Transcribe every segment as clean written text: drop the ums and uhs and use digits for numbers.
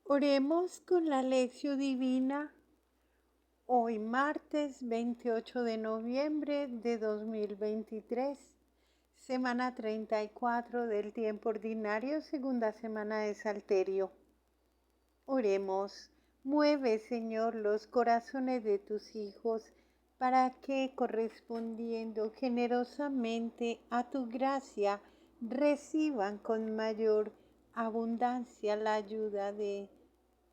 Oremos con la lección divina hoy martes 28 de noviembre de 2023, semana 34 del tiempo ordinario, segunda semana de Salterio. Oremos, mueve Señor los corazones de tus hijos para que correspondiendo generosamente a tu gracia reciban con mayor abundancia la ayuda de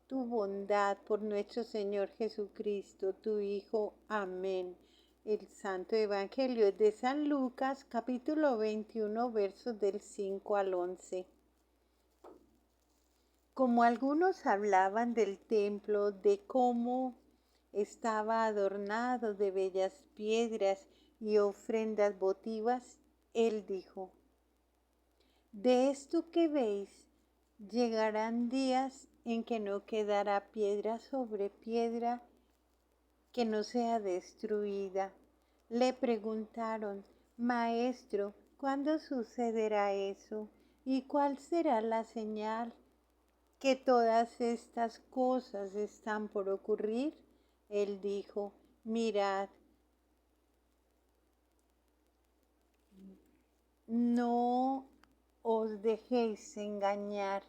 tu bondad por nuestro Señor Jesucristo, tu Hijo. Amén. El Santo Evangelio es de San Lucas, capítulo 21, versos del 5 al 11. Como algunos hablaban del templo, de cómo estaba adornado de bellas piedras y ofrendas votivas, él dijo: de esto que veis, llegarán días en que no quedará piedra sobre piedra que no sea destruida. Le preguntaron: Maestro, ¿cuándo sucederá eso? ¿Y cuál será la señal que todas estas cosas están por ocurrir? Él dijo: mirad, no os dejéis engañar,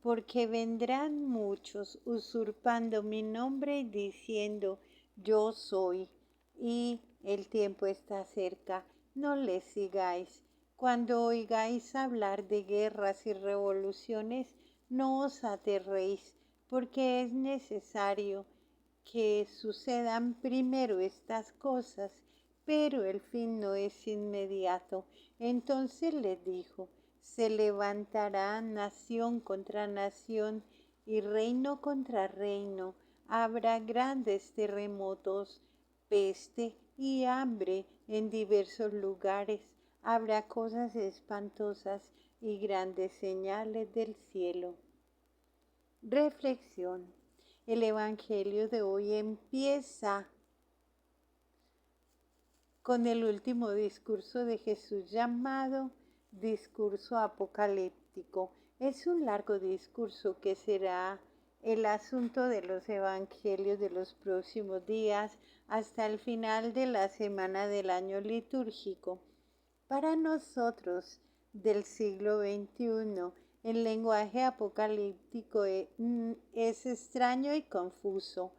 porque vendrán muchos usurpando mi nombre y diciendo: yo soy, y el tiempo está cerca. No les sigáis. Cuando oigáis hablar de guerras y revoluciones, no os aterréis, porque es necesario que sucedan primero estas cosas, pero el fin no es inmediato. Entonces les dijo: se levantará nación contra nación y reino contra reino. Habrá grandes terremotos, peste y hambre en diversos lugares. Habrá cosas espantosas y grandes señales del cielo. Reflexión. El Evangelio de hoy empieza con el último discurso de Jesús, llamado discurso apocalíptico. Es un largo discurso que será el asunto de los evangelios de los próximos días hasta el final de la semana del año litúrgico. Para nosotros del siglo XXI, el lenguaje apocalíptico es extraño y confuso,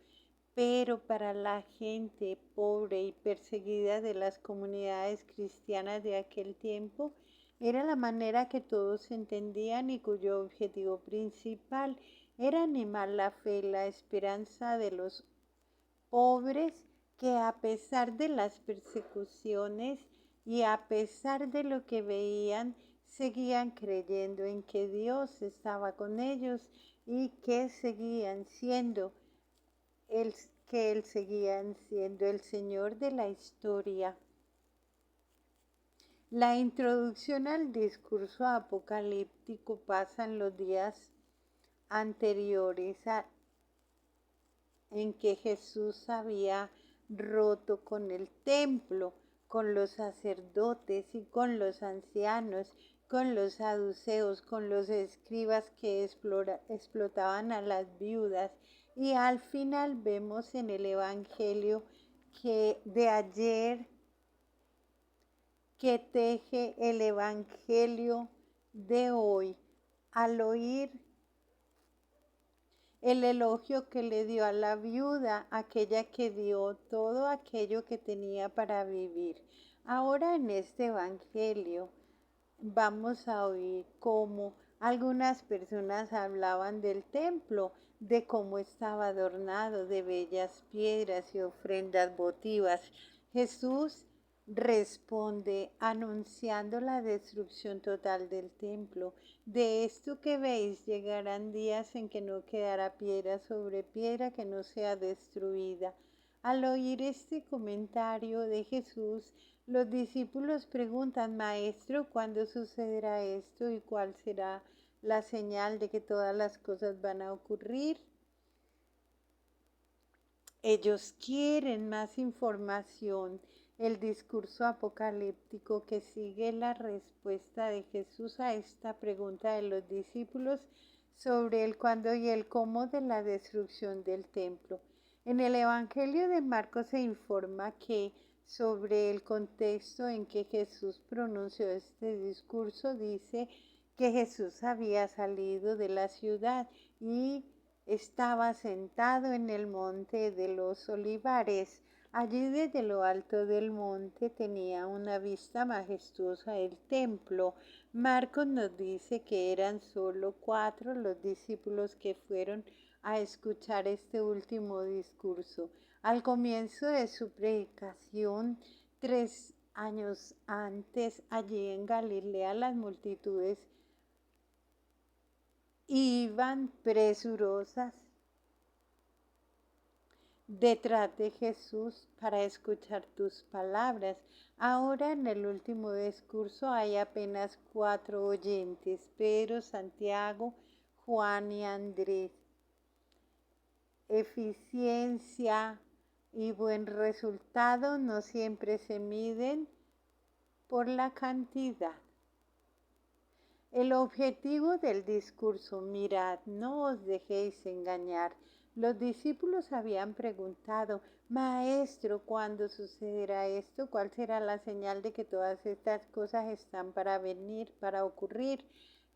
pero para la gente pobre y perseguida de las comunidades cristianas de aquel tiempo, era la manera que todos entendían y cuyo objetivo principal era animar la fe y la esperanza de los pobres que, a pesar de las persecuciones y a pesar de lo que veían, seguían creyendo en que Dios estaba con ellos y que Él seguía siendo el Señor de la historia. La introducción al discurso apocalíptico pasa en los días anteriores en que Jesús había roto con el templo, con los sacerdotes y con los ancianos, con los saduceos, con los escribas que explotaban a las viudas. Y al final vemos en el Evangelio que de ayer, que teje el Evangelio de hoy al oír el elogio que le dio a la viuda, aquella que dio todo aquello que tenía para vivir. Ahora en este Evangelio vamos a oír cómo algunas personas hablaban del templo, de cómo estaba adornado de bellas piedras y ofrendas votivas. Jesús responde anunciando la destrucción total del templo. De esto que veis, llegarán días en que no quedará piedra sobre piedra que no sea destruida. Al oír este comentario de Jesús, los discípulos preguntan: Maestro, ¿cuándo sucederá esto y cuál será la señal de que todas las cosas van a ocurrir? Ellos quieren más información. El discurso apocalíptico que sigue la respuesta de Jesús a esta pregunta de los discípulos sobre el cuándo y el cómo de la destrucción del templo. En el Evangelio de Marcos se informa que sobre el contexto en que Jesús pronunció este discurso, dice que Jesús había salido de la ciudad y estaba sentado en el monte de los Olivares. Allí desde lo alto del monte tenía una vista majestuosa del templo. Marcos nos dice que eran solo 4 los discípulos que fueron a escuchar este último discurso. Al comienzo de su predicación, 3 años antes, allí en Galilea, las multitudes iban presurosas detrás de Jesús para escuchar tus palabras. Ahora en el último discurso hay apenas 4 oyentes: Pedro, Santiago, Juan y Andrés. Eficiencia y buen resultado no siempre se miden por la cantidad. El objetivo del discurso: mirad, no os dejéis engañar. Los discípulos habían preguntado: Maestro, ¿cuándo sucederá esto? ¿Cuál será la señal de que todas estas cosas están para venir, para ocurrir?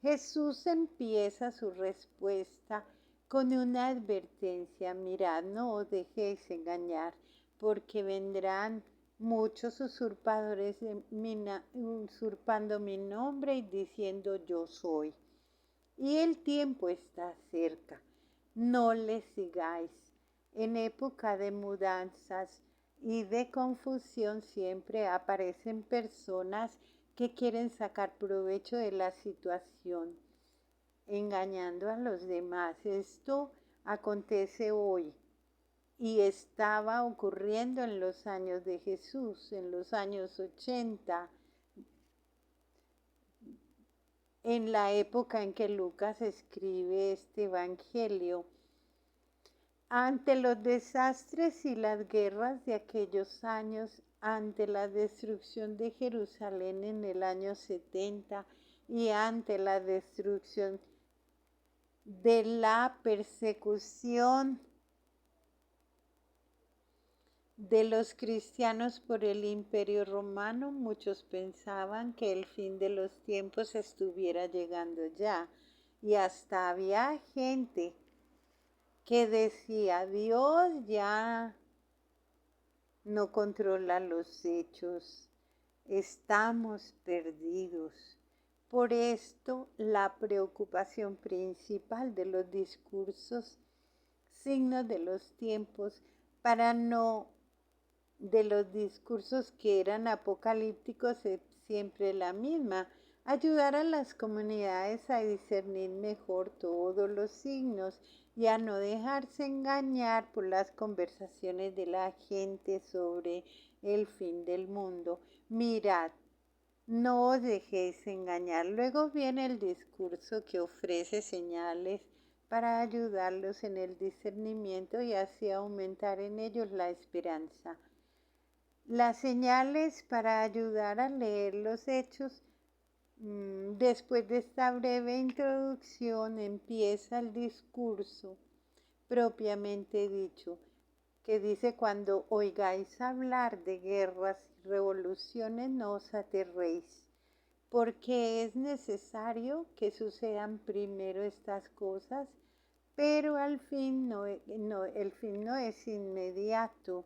Jesús empieza su respuesta con una advertencia: mirad, no os dejéis engañar, porque vendrán muchos usurpadores usurpando mi nombre y diciendo yo soy. Y el tiempo está cerca. No les sigáis. En época de mudanzas y de confusión siempre aparecen personas que quieren sacar provecho de la situación, engañando a los demás. Esto acontece hoy. Y estaba ocurriendo en los años de Jesús, en los años 80, en la época en que Lucas escribe este Evangelio. Ante los desastres y las guerras de aquellos años, ante la destrucción de Jerusalén en el año 70 y ante la destrucción de la persecución de los cristianos por el Imperio Romano, muchos pensaban que el fin de los tiempos estuviera llegando ya, y hasta había gente que decía: Dios ya no controla los hechos, estamos perdidos. Por esto, la preocupación principal de los discursos, signos de los tiempos, para no de los discursos que eran apocalípticos, es siempre la misma: ayudar a las comunidades a discernir mejor todos los signos y a no dejarse engañar por las conversaciones de la gente sobre el fin del mundo. Mirad, no os dejéis engañar. Luego viene el discurso que ofrece señales para ayudarlos en el discernimiento y así aumentar en ellos la esperanza. Las señales para ayudar a leer los hechos. Después de esta breve introducción empieza el discurso propiamente dicho, que dice: cuando oigáis hablar de guerras y revoluciones, no os aterréis, porque es necesario que sucedan primero estas cosas, pero el fin no es inmediato.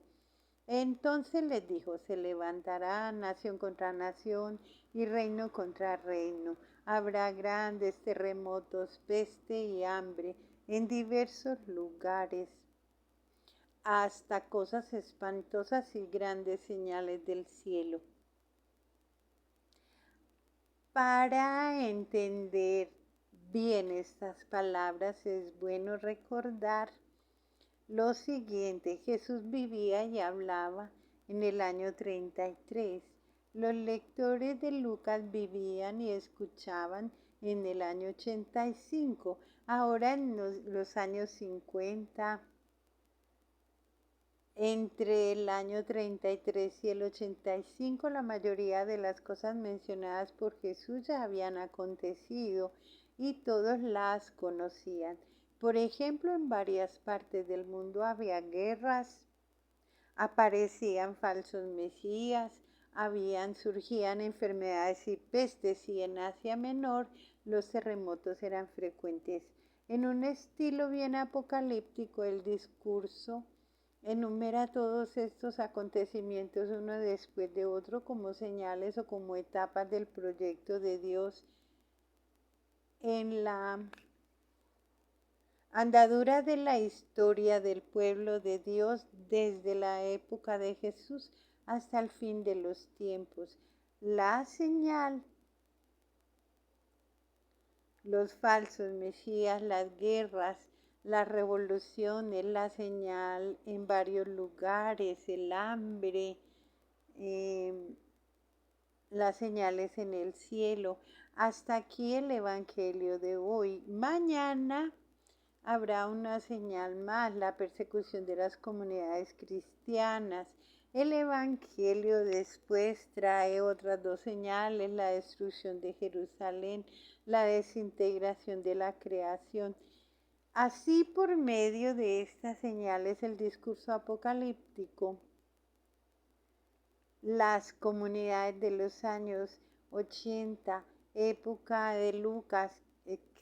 Entonces les dijo: se levantará nación contra nación y reino contra reino. Habrá grandes terremotos, peste y hambre en diversos lugares, hasta cosas espantosas y grandes señales del cielo. Para entender bien estas palabras es bueno recordar lo siguiente: Jesús vivía y hablaba en el año 33. Los lectores de Lucas vivían y escuchaban en el año 85. Ahora en los años 50, entre el año 33 y el 85, la mayoría de las cosas mencionadas por Jesús ya habían acontecido. y todos las conocían. Por ejemplo, en varias partes del mundo había guerras, aparecían falsos mesías, surgían enfermedades y pestes, y en Asia Menor los terremotos eran frecuentes. En un estilo bien apocalíptico, el discurso enumera todos estos acontecimientos uno después de otro como señales o como etapas del proyecto de Dios en la andadura de la historia del pueblo de Dios desde la época de Jesús hasta el fin de los tiempos. La señal, los falsos mesías, las guerras, las revoluciones, la señal en varios lugares, el hambre, las señales en el cielo. Hasta aquí el Evangelio de hoy. Mañana habrá una señal más, la persecución de las comunidades cristianas. El Evangelio después trae otras dos señales, la destrucción de Jerusalén, la desintegración de la creación. Así, por medio de estas señales, el discurso apocalíptico, las comunidades de los años 80, época de Lucas,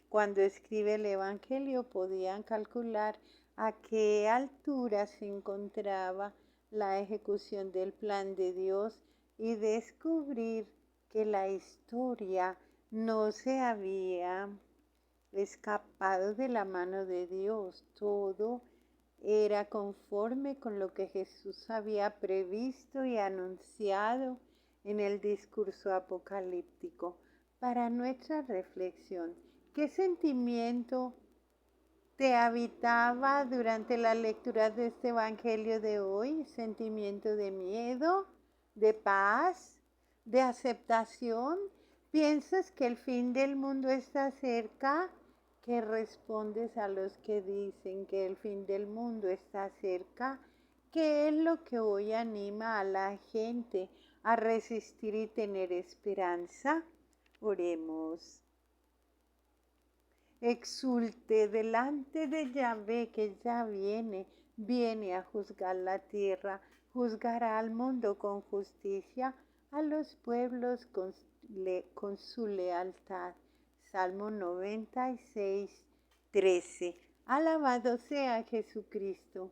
cuando escribe el Evangelio, podían calcular a qué altura se encontraba la ejecución del plan de Dios y descubrir que la historia no se había escapado de la mano de Dios. Todo era conforme con lo que Jesús había previsto y anunciado en el discurso apocalíptico. Para nuestra reflexión, ¿qué sentimiento te habitaba durante la lectura de este Evangelio de hoy? ¿Sentimiento de miedo, de paz, de aceptación? ¿Piensas que el fin del mundo está cerca? ¿Qué respondes a los que dicen que el fin del mundo está cerca? ¿Qué es lo que hoy anima a la gente a resistir y tener esperanza? Oremos. Exulte delante de Yahvé, que ya viene a juzgar la tierra, juzgará al mundo con justicia, a los pueblos con su lealtad. Salmo 96, 13. Alabado sea Jesucristo.